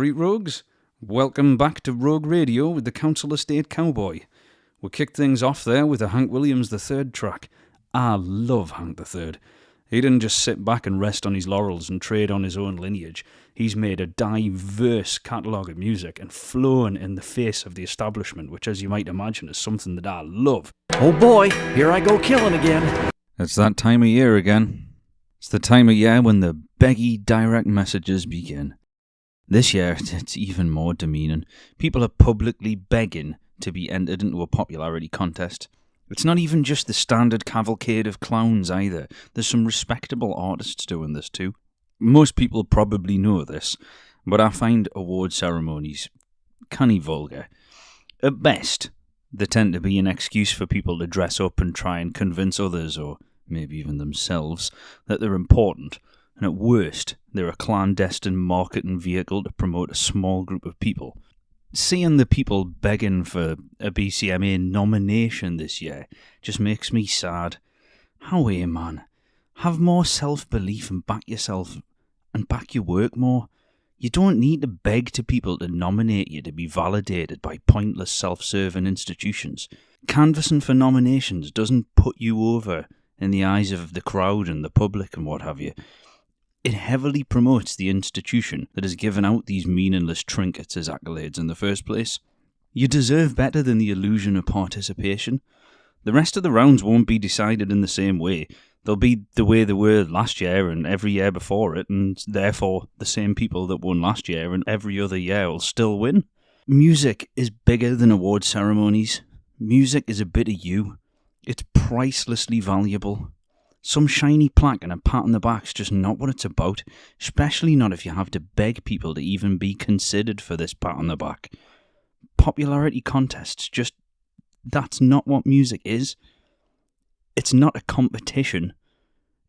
Street Rogues. Welcome back to Rogue Radio with the Council Estate Cowboy. We kicked things off there with a Hank Williams III track. I love Hank III. He didn't just sit back and rest on his laurels and trade on his own lineage. He's made a diverse catalogue of music and flown in the face of the establishment, which, as you might imagine, is something that I love. Oh boy, here I go killing again. It's that time of year again. It's the time of year when the beggy direct messages begin. This year, it's even more demeaning. People are publicly begging to be entered into a popularity contest. It's not even just the standard cavalcade of clowns either. There's some respectable artists doing this too. Most people probably know this, but I find award ceremonies canny vulgar. At best, they tend to be an excuse for people to dress up and try and convince others, or maybe even themselves, that they're important. And at worst, they're a clandestine marketing vehicle to promote a small group of people. Seeing the people begging for a BCMA nomination this year just makes me sad. How man? Have more self-belief and back yourself and back your work more. You don't need to beg to people to nominate you to be validated by pointless self-serving institutions. Canvassing for nominations doesn't put you over in the eyes of the crowd and the public and what have you. It heavily promotes the institution that has given out these meaningless trinkets as accolades in the first place. You deserve better than the illusion of participation. The rest of the rounds won't be decided in the same way. They'll be the way they were last year and every year before it, and therefore the same people that won last year and every other year will still win. Music is bigger than award ceremonies. Music is a bit of you. It's pricelessly valuable. Some shiny plaque and a pat on the back's just not what it's about, especially not if you have to beg people to even be considered for this pat on the back. Popularity contests, that's not what music is. It's not a competition.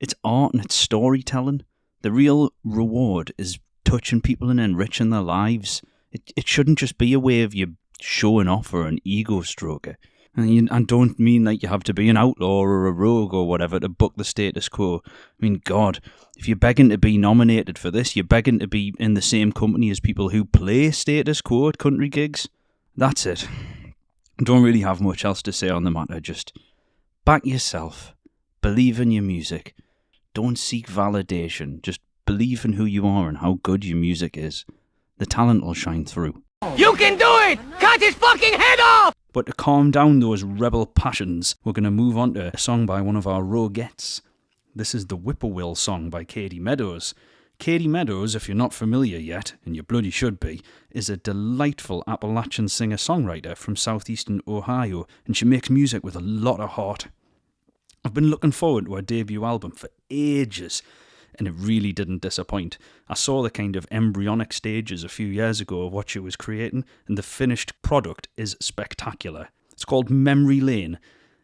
It's art and it's storytelling. The real reward is touching people and enriching their lives. It shouldn't just be a way of you showing off or an ego stroker. And I don't mean like you have to be an outlaw or a rogue or whatever to buck the status quo. I mean, God, if you're begging to be nominated for this, you're begging to be in the same company as people who play status quo at country gigs. That's it. I don't really have much else to say on the matter. Just back yourself. Believe in your music. Don't seek validation. Just believe in who you are and how good your music is. The talent will shine through. You can do it! Cut his fucking head off! But to calm down those rebel passions, we're going to move on to a song by one of our roguettes. This is the Whippoorwill song by Kadie Meadows. Kadie Meadows, if you're not familiar yet, and you bloody should be, is a delightful Appalachian singer-songwriter from southeastern Ohio, and she makes music with a lot of heart. I've been looking forward to her debut album for ages, and it really didn't disappoint. I saw the kind of embryonic stages a few years ago of what she was creating, and the finished product is spectacular. It's called Memory Lane,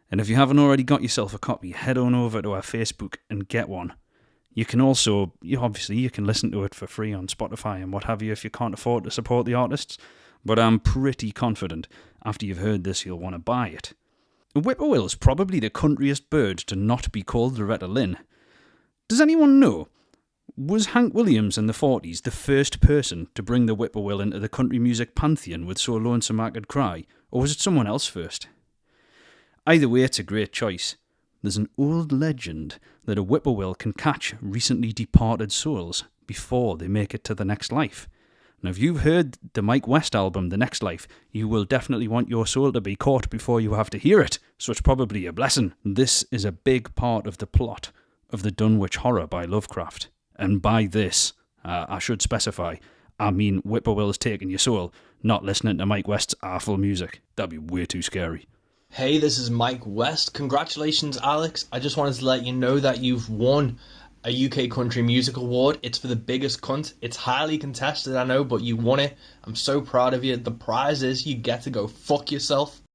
and if you haven't already got yourself a copy, head on over to our Facebook and get one. You can also, you can listen to it for free on Spotify and what have you if you can't afford to support the artists, but I'm pretty confident after you've heard this you'll want to buy it. A whippoorwill is probably the countryest bird to not be called Loretta Lynn. Does anyone know, was Hank Williams in the 40s the first person to bring the whippoorwill into the country music pantheon with So Lonesome I Could Cry, or was it someone else first? Either way, it's a great choice. There's an old legend that a whippoorwill can catch recently departed souls before they make it to the next life. Now, if you've heard the Mike West album, The Next Life, you will definitely want your soul to be caught before you have to hear it, so it's probably a blessing. This is a big part of the plot of the Dunwich Horror by Lovecraft. And by this, I should specify, I mean whippoorwills taking your soul, not listening to Mike West's awful music. That'd be way too scary. Hey, this is Mike West. Congratulations, Alex. I just wanted to let you know that you've won a UK Country Music Award. It's for the biggest cunt. It's highly contested, I know, but you won it. I'm so proud of you. The prize is you get to go fuck yourself.